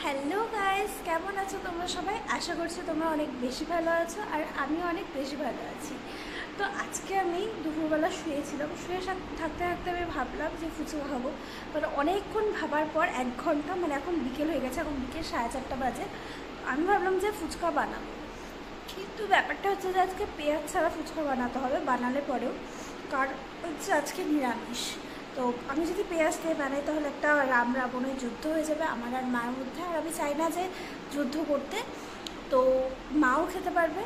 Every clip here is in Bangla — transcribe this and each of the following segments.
হ্যালো গাইস, কেমন আছো তোমরা সবাই? আশা করছি তোমরা অনেক বেশি ভালো আছো আর আমিও অনেক বেশি ভালো আছি। তো আজকে আমি দুপুরবেলা শুয়েছিলাম, থাকতে থাকতে আমি ভাবলাম যে ফুচকা খাবো। মানে অনেকক্ষণ ভাবার পর 1 ঘন্টা, মানে এখন বিকেল হয়ে গেছে, এখন বিকেল 4:30 বাজে। আমি ভাবলাম যে ফুচকা বানাবো, কিন্তু ব্যাপারটা হচ্ছে যে আজকে পেঁয়াজ ছাড়া ফুচকা বানাতে হবে, বানালে পরেও। কারণ হচ্ছে আজকে নিরামিষ। তো আমি যদি পেঁয়াজ দিয়ে বানাই তাহলে একটা রাম রাবণের যুদ্ধ হয়ে যাবে আমার আর মায়ের মধ্যে, আর আমি চাই না যে যুদ্ধ করতে। তো মাও খেতে পারবে।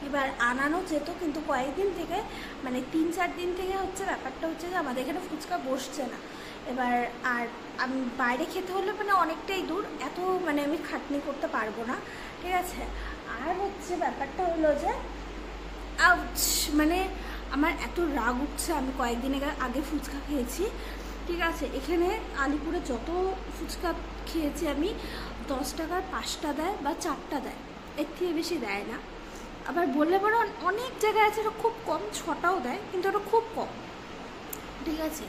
এবার আনানো যেত, কিন্তু কয়েকদিন থেকে, মানে 3-4 দিন থেকে হচ্ছে ব্যাপারটা হচ্ছে যে আমাদের এখানে ফুচকা বসছে না। এবার আর আমি বাইরে খেতে হলে মানে অনেকটাই দূর, এত মানে আমি খাটনি করতে পারবো না, ঠিক আছে। আর হচ্ছে ব্যাপারটা হলো যে আউচ, মানে আমার এত রাগ উঠছে। আমি কয়েকদিন আগে ফুচকা খেয়েছি, ঠিক আছে। এখানে আলিপুরে যত ফুচকা খেয়েছি আমি, 10 টাকার 5টা দেয় বা 4টা দেয়, এর থেকে বেশি দেয় না। আবার বললে পরে অনেক জায়গায় আছে ওটা খুব কম, 6টাও দেয়, কিন্তু ওটা খুব কম, ঠিক আছে।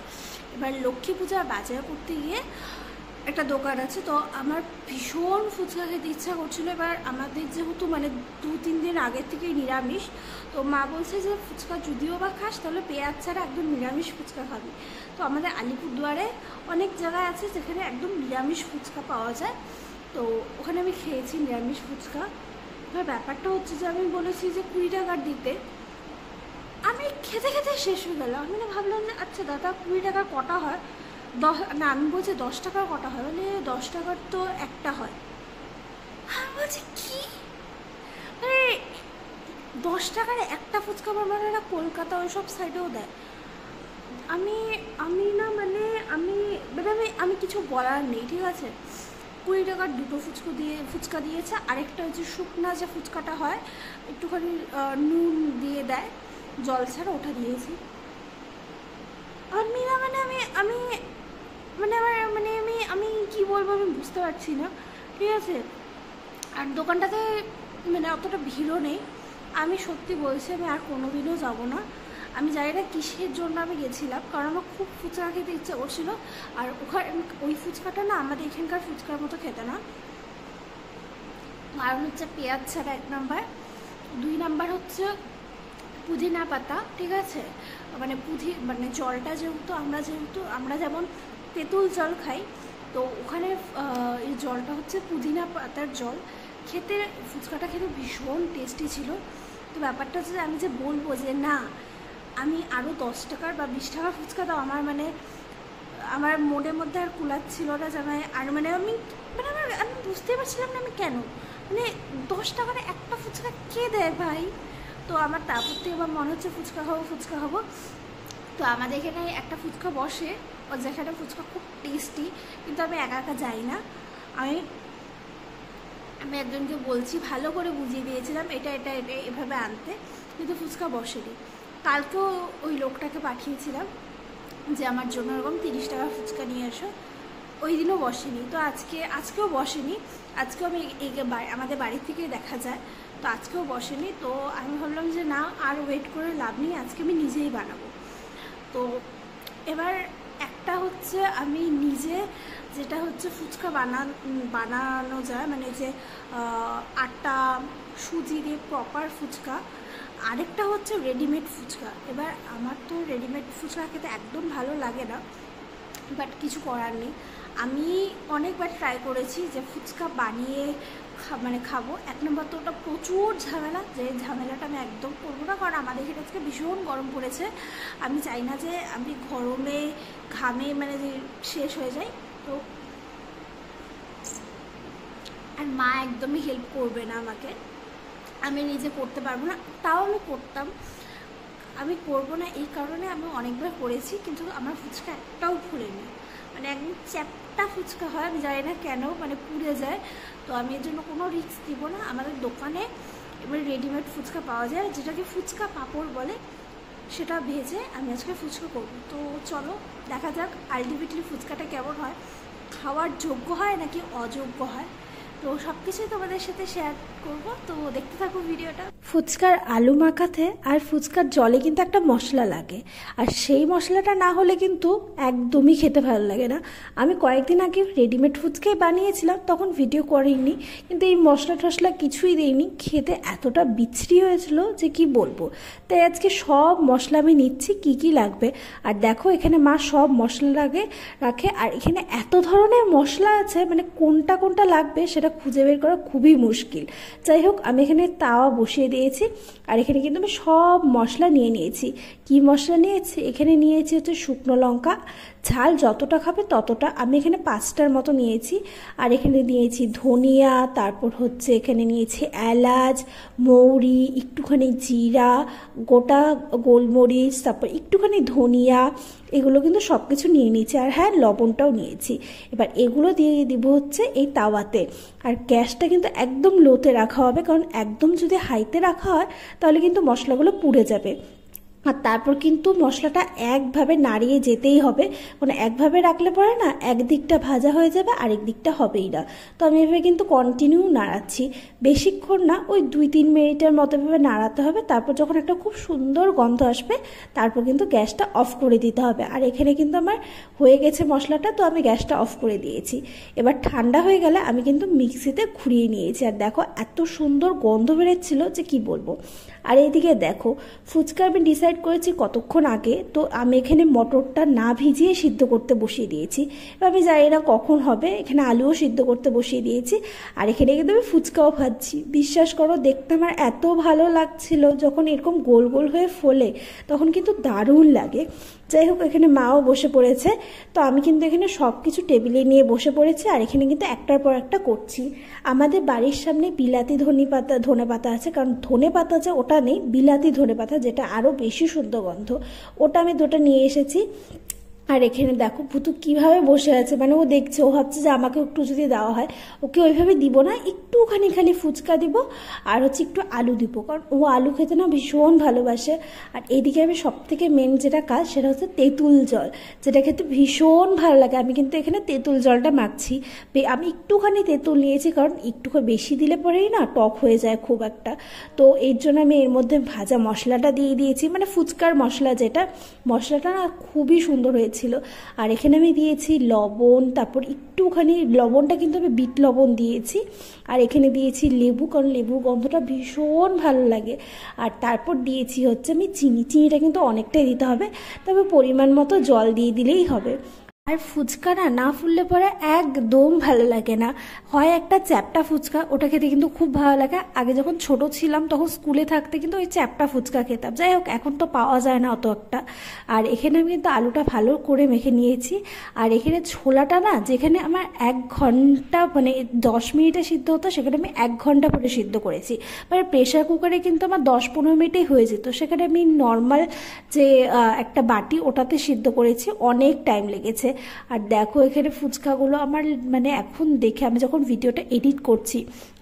এবার লক্ষ্মী পূজার বাজার করতে গিয়ে একটা দোকান আছে, তো আমার ভীষণ ফুচকা খেতে ইচ্ছা করছিলো। এবার আমাদের যেহেতু মানে 2-3 দিন আগের থেকেই নিরামিষ, তো মা বলছে যে ফুচকা যদিও বা খাস তাহলে পেঁয়াজ ছাড়া একদম নিরামিষ ফুচকা খাবি। তো আমাদের আলিপুরদুয়ারে অনেক জায়গায় আছে যেখানে একদম নিরামিষ ফুচকা পাওয়া যায়, তো ওখানে আমি খেয়েছি নিরামিষ ফুচকা। এবার ব্যাপারটা হচ্ছে যে আমি বলেছি যে 20 টাকার দিতে, আমি খেতে খেতে শেষ হয়ে গেল। আমি না ভাবলাম যে আচ্ছা দাদা 20 টাকার কটা হয়? না, আমি বলছি 10 টাকার কটা হয়, বলে 10 টাকার তো একটা হয়। আমি বলছি কি, মানে 10 টাকার একটা ফুচকা মানে না, কলকাতা ওইসব সাইডেও দেয়। আমি আমি না মানে আমি মানে আমি কিছু বলার নেই, ঠিক আছে। 20 টাকার দুটো ফুচকা দিয়েছে, আরেকটা হচ্ছে শুকনা যে ফুচকাটা হয়, একটুখানি নুন দিয়ে দেয়, জল ছাড়া, ওটা দিয়েছি। আমি না মানে আমি আমি মানে আমার মানে আমি কী বলবো আমি বুঝতে পারছি না, ঠিক আছে। আর দোকানটাতে মানে অতটা ভিড়ও নেই। আমি সত্যি বলছি আমি আর কোনোদিনও যাবো না। আমি জানি না কিসের জন্য আমি গেছিলাম, কারণ আমার খুব ফুচকা খেতে ইচ্ছে করছিলো। আর ওখানে ওই ফুচকাটা না আমাদের এখানকার ফুচকার মতো খেতে না। কারণ হচ্ছে পেঁয়াজ ছাড়া 1 নাম্বার, 2 নাম্বার হচ্ছে পুদিনা পাতা, ঠিক আছে। মানে জলটা যেহেতু আমরা যেমন তেঁতুল জল খাই, তো ওখানে এই জলটা হচ্ছে পুদিনা পাতার জল। ফুচকাটা খেতে ভীষণ টেস্টি ছিল। তো ব্যাপারটা হচ্ছে যে আমি যে বলবো যে না আমি আরও 10 টাকার বা 20 টাকার ফুচকা দাও, আমার মনের মধ্যে আর কুলাচ্ছিল না যে আমি বুঝতে পারছিলাম না আমি কেন, মানে 10 টাকার একটা ফুচকা কে দেয় ভাই। তো আমার তারপর থেকে এবার মনে হচ্ছে ফুচকা খাবো। তো আমাদের এখানে একটা ফুচকা বসে, ও যেখানে ফুচকা খুব টেস্টি, কিন্তু আমি একা একা যাই না। আমি আমি একজনকে বলছি, ভালো করে বুঝিয়ে দিয়েছিলাম এটা এটা এটা এভাবে আনতে, কিন্তু ফুচকা বসেনি। কালকেও ওই লোকটাকে পাঠিয়েছিলাম যে আমার জন্য এরকম 30 টাকার ফুচকা নিয়ে এসো, ওই দিনও বসেনি। তো আজকেও বসেনি। আজকেও আমাদের বাড়ি থেকে দেখা যায়, তো আজকেও বসেনি। তো আমি ভাবলাম যে না আর ওয়েট করে লাভ নেই, আজকে আমি নিজেই বানাবো। তো এবার একটা হচ্ছে আমি নিজে যেটা হচ্ছে ফুচকা বানানো যায়, মানে যে আটা সুজি দিয়ে প্রপার ফুচকা। আরেকটা হচ্ছে রেডিমেড ফুচকা। এবার আমার তো রেডিমেড ফুচকা খেতে একদম ভালো লাগে না, বাট কিছু করার নেই। আমি অনেকবার ট্রাই করেছি যে ফুচকা বানিয়ে খাবো। 1 নম্বর তো ওটা প্রচুর ঝামেলা, যে ঝামেলাটা আমি একদম করবো না, কারণ আমাদের এখানে আজকে ভীষণ গরম পড়েছে। আমি চাই না যে আমি গরমে ঘামে মানে যে শেষ হয়ে যায়। তো আর মা একদমই হেল্প করবে না আমাকে, আমি নিজে করতে পারবো না। তাও আমি করতাম, আমি করবো না এই কারণে আমি অনেকবার করেছি, কিন্তু আমার ফুচকা একটাও ফুলেনি। মানে একদম চ্যাপটা ফুচকা হয়, আমি জানি না কেন, মানে পুড়ে যায়। তো আমি এর জন্য কোনো রিস্ক দিব না। আমাদের দোকানে এবার রেডিমেড ফুচকা পাওয়া যায়, যেটাকে ফুচকা পাঁপড় বলে, সেটা ভেজে আমি আজকে ফুচকা করবো। তো চলো দেখা যাক আলটিমেটলি ফুচকাটা কেমন হয়, খাওয়ার যোগ্য হয় নাকি অযোগ্য হয়। তো সব কিছুই তোমাদের সাথে শেয়ার করব, তো দেখতে থাকো ভিডিওটা। ফুচকার আলু মাখাতে আর ফুচকার জলে কিন্তু একটা মশলা লাগে, আর সেই মশলাটা না হলে কিন্তু একদমই খেতে ভালো লাগে না। আমি কয়েকদিন আগে রেডিমেড ফুচকাই বানিয়েছিলাম, তখন ভিডিও করিনি, কিন্তু এই মশলা টশলা কিছুই দিইনি, খেতে এতটা বিচ্ছিরি হয়েছিল যে কি বলবো। তাই আজকে সব মশলা আমি নিচ্ছি কি কি লাগবে। আর দেখো এখানে মা সব মশলা রাখে, আর এখানে এত ধরনের মশলা আছে, মানে কোনটা কোনটা লাগবে সেটা খুঁজে বের করা খুবই মুশকিল। যাই হোক, আমি এখানে তাওয়া বসিয়ে দিয়েছি, আর এখানে কিন্তু আমি সব মশলা নিয়ে নিয়েছি। কি মশলা নিয়েছি? এখানে নিয়েছি হচ্ছে শুকনো লঙ্কা, ঝাল যতটা খাবে ততটা, আমি এখানে 5টার মতো নিয়েছি। আর এখানে নিয়েছি ধনিয়া, তারপর হচ্ছে এখানে নিয়েছি এলাচ, মৌরি, একটুখানি জিরা, গোটা গোলমরিচ, তারপর একটুখানি ধনিয়া, এগুলো কিন্তু সব কিছু নিয়ে নিয়েছি। আর হ্যাঁ, লবণটাও নিয়েছি। এবার এগুলো দিয়ে দিব হচ্ছে এই তাওয়াতে। আর গ্যাসটা কিন্তু একদম লোতে রাখা হবে, কারণ একদম যদি হাইতে রাখা হয় তাহলে কিন্তু মশলাগুলো পুড়ে যাবে। আর তারপর কিন্তু মশলাটা একভাবে নাড়িয়ে যেতেই হবে, মানে একভাবে রাখলে পরে না একদিকটা ভাজা হয়ে যাবে, আরেক দিকটা হবেই না। তো আমি এভাবে কিন্তু কন্টিনিউ নাড়াচ্ছি, বেশিক্ষণ না, ওই 2-3 মিনিটের মতো এভাবে নাড়াতে হবে। তারপর যখন একটা খুব সুন্দর গন্ধ আসবে তারপর কিন্তু গ্যাসটা অফ করে দিতে হবে। আর এখানে কিন্তু আমার হয়ে গেছে মশলাটা, তো আমি গ্যাসটা অফ করে দিয়েছি। এবার ঠান্ডা হয়ে গেলে আমি কিন্তু মিক্সিতে ঘুরিয়ে নিয়েছি, আর দেখো এত সুন্দর গন্ধ বেরোচ্ছিল যে কি বলবো। আর এইদিকে দেখো ফুচকা আমি ডিসাইড করেছি কতক্ষণ আগে, তো আমি এখানে মটরটা না ভিজিয়ে সিদ্ধ করতে বসিয়ে দিয়েছি। এবার আমি জানি না কখন হবে, এখানে আলুও সিদ্ধ করতে বসিয়ে দিয়েছি। আর এখানে কিন্তু আমি ফুচকাও ভাজছি। বিশ্বাস করো, দেখতে আমার এত ভালো লাগছিল, যখন এরকম গোল গোল হয়ে ফোলে তখন কিন্তু দারুণ লাগে। যাই হোক, এখানে মাও বসে পড়েছে, তো আমি কিন্তু এখানে সব কিছু টেবিলে নিয়ে বসে পড়েছি। আর এখানে কিন্তু একটার পর একটা করছি। আমাদের বাড়ির সামনে বিলাতি ধনে পাতা আছে, কারণ ধনে পাতা যে ওটা নেই, বিলাতি ধনে পাতা, যেটা আরও বেশি শুদ্ধ গন্ধ, ওটা আমি 2টা নিয়ে এসেছি। আর এখানে দেখো ভুতু কিভাবে বসে আছে, মানে ও দেখছে, ও ভাবছে যে আমাকে একটু যদি দেওয়া হয়। ওকে ওইভাবে দিব না, একটুখানি খালি ফুচকা দিব, আর হচ্ছে একটু আলু দিব, কারণ ও আলু খেতে না ভীষণ ভালোবাসে। আর এইদিকে আমি সব থেকে মেন যেটা কাজ সেটা হচ্ছে তেঁতুল জল, যেটা খেতে ভীষণ ভালো লাগে। আমি কিন্তু এখানে তেঁতুল জলটা মাখছি। আমি একটুখানি তেঁতুল নিয়েছি, কারণ একটু বেশি দিলে পরেই না টক হয়ে যায় খুব একটা। তো এর জন্য আমি এর মধ্যে ভাজা মশলাটা দিয়ে দিয়েছি, মানে ফুচকার মশলা, যেটা মশলাটা না খুবই সুন্দর হয়েছে ছিল। আর এখানে আমি দিয়েছি লবণ, তারপর একটুখানি লবণটা কিন্তু আমি বিট লবণ দিয়েছি। আর এখানে দিয়েছি লেবু, কারণ লেবুর গন্ধটা ভীষণ ভালো লাগে। আর তারপর দিয়েছি হচ্ছে আমি চিনিটা কিন্তু অনেকটাই দিতে হবে, তবে পরিমাণ মতো জল দিয়ে দিলেই হবে। আর ফুচকা না ফুললে পরে একদম ভালো লাগে না, হয় একটা চ্যাপটা ফুচকা, ওটা খেতে কিন্তু খুব ভালো লাগে। আগে যখন ছোট ছিলাম তখন স্কুলে থাকতে কিন্তু ওই চ্যাপটা ফুচকা খেতাম। যাই হোক, এখন তো পাওয়া যায় না অত একটা। আর এখানে আমি কিন্তু আলুটা ভালো করে মেখে নিয়েছি। আর এখানে ছোলাটা না, যেখানে আমার 1 ঘন্টা মানে 10 মিনিটে সিদ্ধ হতো, সেখানে আমি 1 ঘন্টা পরে সিদ্ধ করেছি। মানে প্রেশার কুকারে কিন্তু আমার 10-15 মিনিটেই হয়ে যেত, সেখানে আমি নর্মাল যে একটা বাটি, ওটাতে সিদ্ধ করেছি, অনেক টাইম লেগেছে। আর দেখো এখানে ফুচকাগুলো আমার, মানে এখন দেখে আমি যখন ভিডিওটা এডিট করছি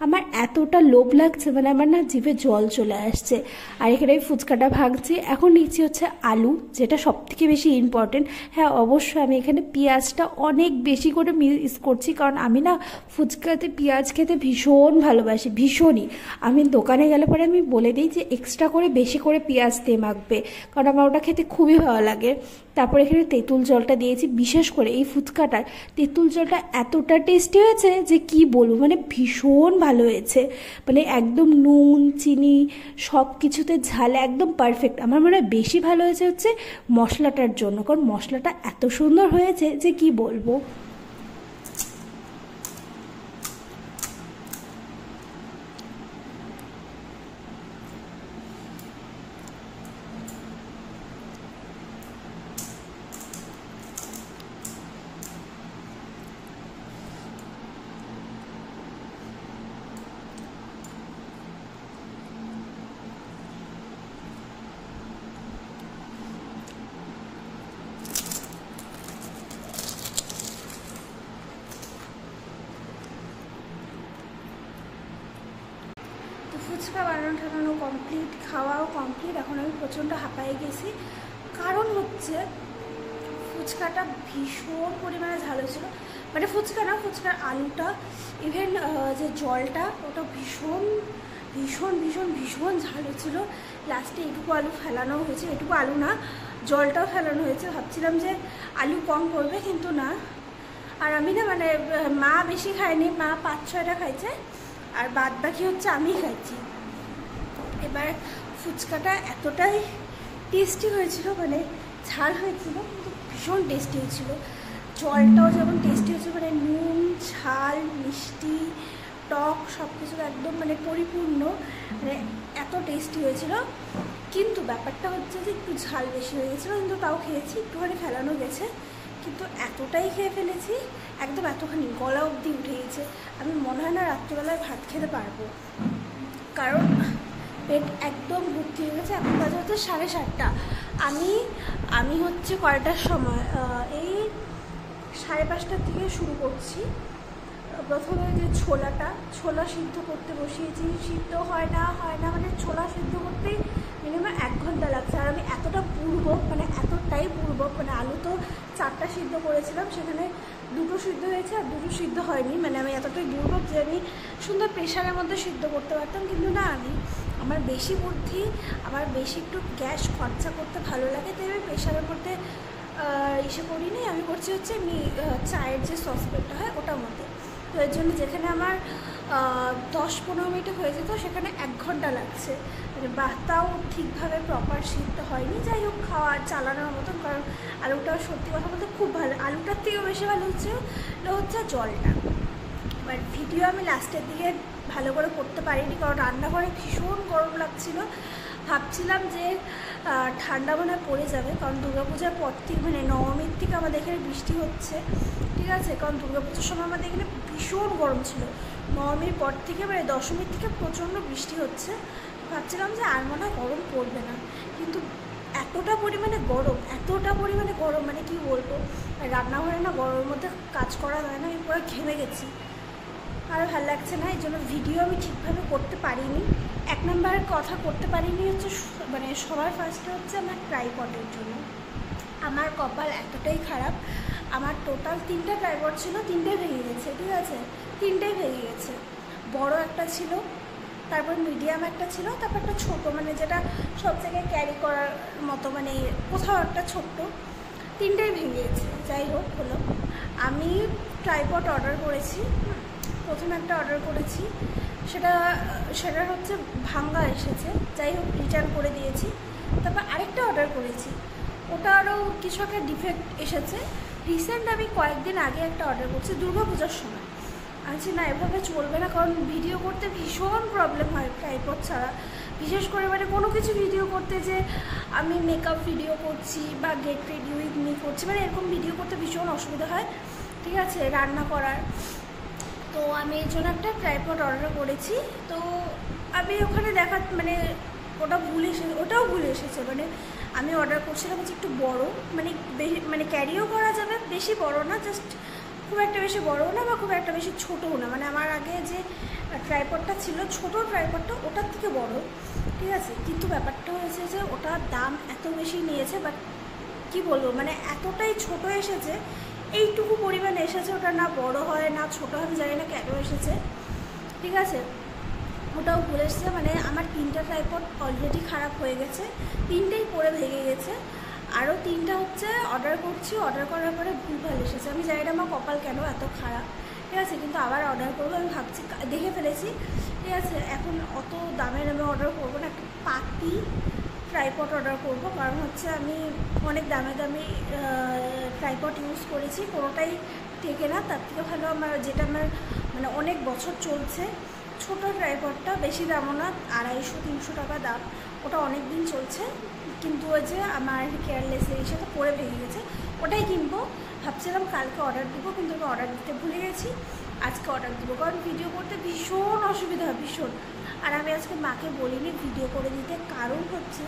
আমার এতটা লোভ লাগছে, মানে আমার না জিভে জল চলে আসছে। আর এখানে আমি ফুচকাটা ভাঙছি। এখন নিচ্ছি হচ্ছে আলু, যেটা সব থেকে বেশি ইম্পর্টেন্ট। হ্যাঁ, অবশ্যই আমি এখানে পেঁয়াজটা অনেক বেশি করে মিক্স করছি, কারণ আমি না ফুচকাতে পেঁয়াজ খেতে ভীষণ ভালোবাসি, ভীষণই। আমি দোকানে গেলে পরে আমি বলে দিই যে এক্সট্রা করে বেশি করে পেঁয়াজ দিয়ে মাখবে, কারণ আমার ওটা খেতে খুবই ভালো লাগে। তারপর এখানে তেঁতুল জলটা দিয়েছি। বিশেষ করে এই ফুচকাটার তেঁতুল জলটা এতটা টেস্টি হয়েছে যে কি বলবো, মানে ভীষণ ভালো হয়েছে। মানে একদম নুন চিনি সব কিছুতে ঝাল একদম পারফেক্ট। আমার মনে হয় বেশি ভালো হয়েছে হচ্ছে মশলাটার জন্য, কারণ মশলাটা এত সুন্দর হয়েছে যে কি বলবো। ফুচকা বানানো কমপ্লিট, খাওয়াও কমপ্লিট। এখন আমি প্রচণ্ড হাঁপায়ে গেছি, কারণ হচ্ছে ফুচকাটা ভীষণ পরিমাণে ঝাল হয়েছিল। মানে ফুচকা না, ফুচকার আলুটা ইভেন যে জলটা ওটা ভীষণ ভীষণ ভীষণ ভীষণ ঝাল ছিল। লাস্টে এটুকু আলু ফেলানো হয়েছে, এটুকু আলু না জলটাও ফেলানো হয়েছে। ভাবছিলাম যে আলু কম পড়বে, কিন্তু না। আর আমি না মানে মা বেশি খায়নি, মা 5-6টা খাইছে, আর বাদ বাকি হচ্ছে আমি খাইছি। এবার ফুচকাটা এতটাই টেস্টি হয়েছিল, মানে ঝাল হয়েছিল কিন্তু ভীষণ টেস্টি হয়েছিল। জলটাও যেমন টেস্টি হয়েছিল, মানে নুন ঝাল মিষ্টি টক সব কিছু একদম মানে পরিপূর্ণ, মানে এত টেস্টি হয়েছিল। কিন্তু ব্যাপারটা হচ্ছে যে একটু ঝাল বেশি হয়ে গেছিলো, কিন্তু তাও খেয়েছি, একটুখানি ফেলানো গেছে, কিন্তু এতটাই খেয়ে ফেলেছি একদম এতখানি গলা অবধি উঠে গেছে। আমি মনে হয় না রাত্রিবেলায় ভাত খেতে পারবো, কারণ পেট একদম ভর্তি হয়ে গেছে। এখন বাজে হচ্ছে 7:30। আমি হচ্ছে কয়টার সময় এই 5:30টার থেকে শুরু করছি। প্রথমে যে ছোলা সিদ্ধ করতে বসিয়েছি, সিদ্ধ হয় না মানে ছোলা সিদ্ধ করতেই মিনিমাম 1 ঘন্টা লাগছে। আর আমি এতটাই পূর্বক, মানে আলু তো 4টা সিদ্ধ করেছিলাম, সেখানে 2টো সিদ্ধ হয়েছে আর 2টো সিদ্ধ হয়নি। মানে আমি এতটাই পূর্বক যে আমি সুন্দর প্রেশারের মধ্যে সিদ্ধ করতে পারতাম, কিন্তু না, আমার বেশি বুদ্ধি, আমার বেশি একটু গ্যাস খরচা করতে ভালো লাগে, তাই আমি প্রেশারের মধ্যে ইসে করিনি। আমি করছি হচ্ছে চায়ের যে সসপ্যানটা হয় ওটার মধ্যে। তো এর জন্য যেখানে আমার 10-15 মিনিটে হয়ে যেত, সেখানে 1 ঘন্টা লাগছে। মানে বাতাও ঠিকভাবে প্রপার সিদ্ধ হয়নি। যাই হোক, খাওয়ার চালানোর মতন, কারণ আলুটাও সত্যি কথা বলতে খুব ভালো, আলুটার থেকেও বেশি ভালো হচ্ছে জলটা। বাট ভিডিও আমি লাস্টের দিকে ভালো করে করতে পারিনি, কারণ রান্নাঘরে ভীষণ গরম লাগছিল। ভাবছিলাম যে ঠান্ডা মনে পড়ে যাবে, কারণ দুর্গাপূজার পর থেকে মানে নবমীর থেকে আমাদের এখানে বৃষ্টি হচ্ছে, ঠিক আছে। কারণ দুর্গাপূজার সময় আমাদের এখানে ভীষণ গরম ছিল, নবমীর পর থেকে মানে দশমীর থেকে প্রচণ্ড বৃষ্টি হচ্ছে। ভাবছিলাম যে আর মনে হয় গরম পড়বে না, কিন্তু এতটা পরিমাণে গরম মানে কি বলবো। রান্নাঘরে না গরমের মধ্যে কাজ করা যায় না, আমি পুরো ঘেমে গেছি, আর ভালো লাগছে না। এই জন্য ভিডিও আমি ঠিকভাবে করতে পারিনি। 1 নম্বরের কথা করতে পারিনি হচ্ছে মানে সবার ফার্স্টে হচ্ছে আমার ট্রাইপডের জন্য। আমার কপাল এতটাই খারাপ, আমার টোটাল 3টা ট্রাইপড ছিল, 3টেই ভেঙে গেছে, ঠিক আছে, 3টেই ভেঙে গেছে। বড় একটা ছিল, তারপর মিডিয়াম একটা ছিল, তারপর একটা ছোটো, মানে যেটা সব জায়গায় ক্যারি করার মতো, মানে কোথাও একটা ছোট্ট, 3টেই ভেঙে গেছে। যাই হোক হলো, আমি ট্রাইপড অর্ডার করেছি। প্রথমে একটা অর্ডার করেছি, সেটার হচ্ছে ভাঙ্গা এসেছে, যাই হোক রিটার্ন করে দিয়েছি। তারপর আরেকটা অর্ডার করেছি, ওটারও কিছু একটা ডিফেক্ট এসেছে। রিসেন্ট আমি কয়েকদিন আগে একটা অর্ডার করছি দুর্গাপূজার সময়। আচ্ছা না, এভাবে চলবে না, কারণ ভিডিও করতে ভীষণ প্রবলেম হয় ট্রাইপড ছাড়া। বিশেষ করে মানে কোনো কিছু ভিডিও করতে, যে আমি মেকআপ ভিডিও করছি বা গেট রেডি উইথ মি করছি, মানে এরকম ভিডিও করতে ভীষণ অসুবিধা হয়, ঠিক আছে, রান্না করার। তো আমি এই জন্য একটা ট্রাইপড অর্ডার করেছি। তো আমি ওখানে মানে ওটাও ভুল এসেছে। মানে আমি অর্ডার করছিলাম হচ্ছে একটু বড়, মানে ক্যারিও করা যাবে, বেশি বড় না, জাস্ট খুব একটা বেশি বড়ও না বা খুব একটা বেশি ছোটও না। মানে আমার আগে যে ট্রাইপডটা ছিল, ছোটো ট্রাইপডটা, ওটার থেকে বড়, ঠিক আছে। কিন্তু ব্যাপারটা হয়েছে যে ওটার দাম এত বেশি নিয়েছে, বাট কী বলবো, মানে এতটাই ছোট এসেছে, এইটুকু পরিমাণে এসেছে, ওটা না বড় হয় না ছোটো হয়, আমি জানি না কেন এসেছে, ঠিক আছে। ওটাও ভুল এসেছে, মানে আমার 3টা ট্রাইপড অলরেডি খারাপ হয়ে গেছে, 3টেই পরে ভেঙে গেছে। আরও 3টা হচ্ছে অর্ডার করছি, অর্ডার করার পরে ভুলভাল এসেছে। আমি জানি না আমার কপাল কেন এত খারাপ, ঠিক আছে, কিন্তু আবার অর্ডার করবো। আমি ভাবছি, দেখে ফেলেছি, ঠিক আছে, এখন অত দামের আমি অর্ডার করবো না, একটা পাতি ট্রাইপড অর্ডার করবো। কারণ হচ্ছে আমি অনেক দামি ট্রাইপড ইউজ করেছি, কোনোটাই টেকে না। তার থেকে ভালো যেটা আমার মানে অনেক বছর চলছে, ছোটো ট্রাইপডটা, বেশি দামও না, 250-300 টাকা দাম, ওটা অনেক দিন চলছে। কিন্তু ওই যে আমার কেয়ারলেসে এসে তো পরে ভেঙে গেছে, ওটাই কিনবো। ভাবছিলাম কালকে অর্ডার দেবো, কিন্তু আমি অর্ডার দিতে ভুলে গেছি, আজকে অর্ডার দেবো, কারণ ভিডিও করতে ভীষণ অসুবিধা হয়, ভীষণ। আর আমি আজকে মাকে বলিনি ভিডিও করে দিতে, কারণ হচ্ছে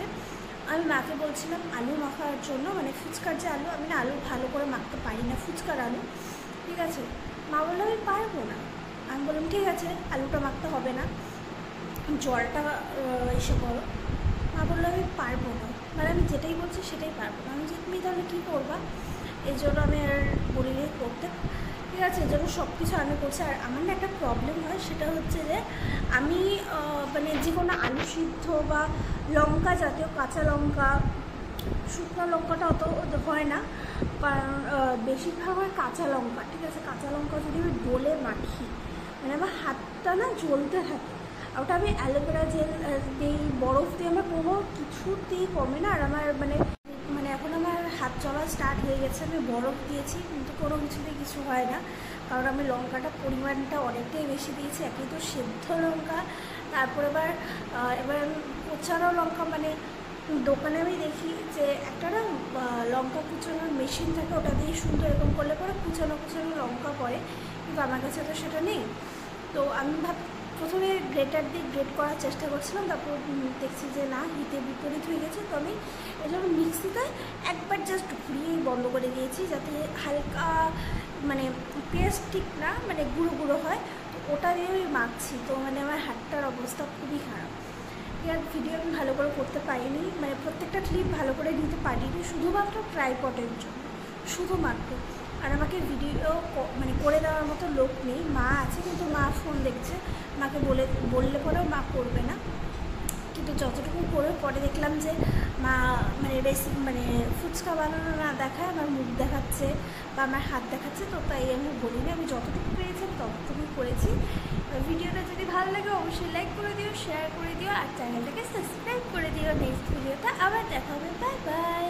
আমি মাকে বলছিলাম আলু মাখার জন্য, মানে ফুচকার যে আলু, আমি না আলু ভালো করে মাখতে পারি না, ফুচকার আলু, ঠিক আছে। মা বললো আমি পারবো না। আমি বললাম ঠিক আছে, আলুটা মাখতে হবে না, জলটা এসে করো। মা বললো আমি পারবো না, মানে আমি যেটাই বলছি সেটাই পারবো না। আমি যে তুমি তাহলে কী করবা, এই জন্য আমি আর বলিনি করতে, ঠিক আছে, যেন সব কিছু আমি করছি। আর আমার না একটা প্রবলেম হয়, সেটা হচ্ছে যে আমি মানে যে কোনো আলু সিদ্ধ বা লঙ্কা জাতীয়, কাঁচা লঙ্কা, শুকনো লঙ্কাটা অত হয় না, কারণ বেশিরভাগ হয় কাঁচা লঙ্কা। ঠিক আছে, কাঁচা লঙ্কা যদি আমি ডোলে মাখি, মানে আমার হাতটা না জ্বলতে থাকে। আর ওটা আমি অ্যালোভেরা জেল দিই, বরফ দিয়ে আমার কোনো কিছুতেই কমে না। আর আমার মানে মানে এখন আমার হাত চলা স্টার্ট হয়ে গেছে। আমি বরফ দিয়েছি কিন্তু কোনো কিছুতেই কিছু হয় না, কারণ আমি লঙ্কাটা পরিমাণটা অনেকটাই বেশি দিয়েছি। একই তো সেদ্ধ লঙ্কা, তারপর এবার কোচানো লঙ্কা, মানে দোকানে আমি দেখি যে একটা না লঙ্কা কুচানোর মেশিন থাকে, ওটা দিয়ে সুন্দর এরকম করলে পরে কুচানো কুচানো লঙ্কা পড়ে, কিন্তু আমার কাছে তো সেটা নেই। তো আমি প্রথমে গ্রেটার দিয়ে গ্রেট করার চেষ্টা করছিলাম, তারপর দেখছি যে না, হিতে বিপরীত হয়ে গেছে। তো আমি এই জন্য মিক্সিতে একবার জাস্ট ঘুরিয়েই বন্ধ করে দিয়েছি, যাতে হালকা মানে পেস্ট ঠিক না, মানে গুঁড়ো গুঁড়ো হয়। তো ওটা দিয়ে আমি মাখছি। তো মানে আমার হাতটার অবস্থা খুবই খারাপ। ইয়ার ভিডিও আমি ভালো করে করতে পারিনি, মানে প্রত্যেকটা ক্লিপ ভালো করে নিতে পারিনি, শুধুমাত্র ট্রাইপডের জন্য, শুধুমাত্র। আর আমাকে ভিডিও মানে করে দেওয়ার মতো লোক নেই, মা আছে, কিন্তু মা ফোন দেখছে। মাকে বললে পরেও মা করবে না, কিন্তু যতটুকু করে পরে দেখলাম যে মা মানে মানে ফুচকা বানানো না দেখায়, আমার মুখ দেখাচ্ছে বা আমার হাত দেখাচ্ছে। তো তাই আমি বলিনি, আমি যতটুকু পেরেছি ততটুকুই করেছি। ভিডিওটা যদি ভালো লাগে অবশ্যই লাইক করে দিও, শেয়ার করে দিও, আর চ্যানেলটাকে সাবস্ক্রাইব করে দিও। নেক্সট ভিডিওটা আবার দেখা হবে। Bye bye.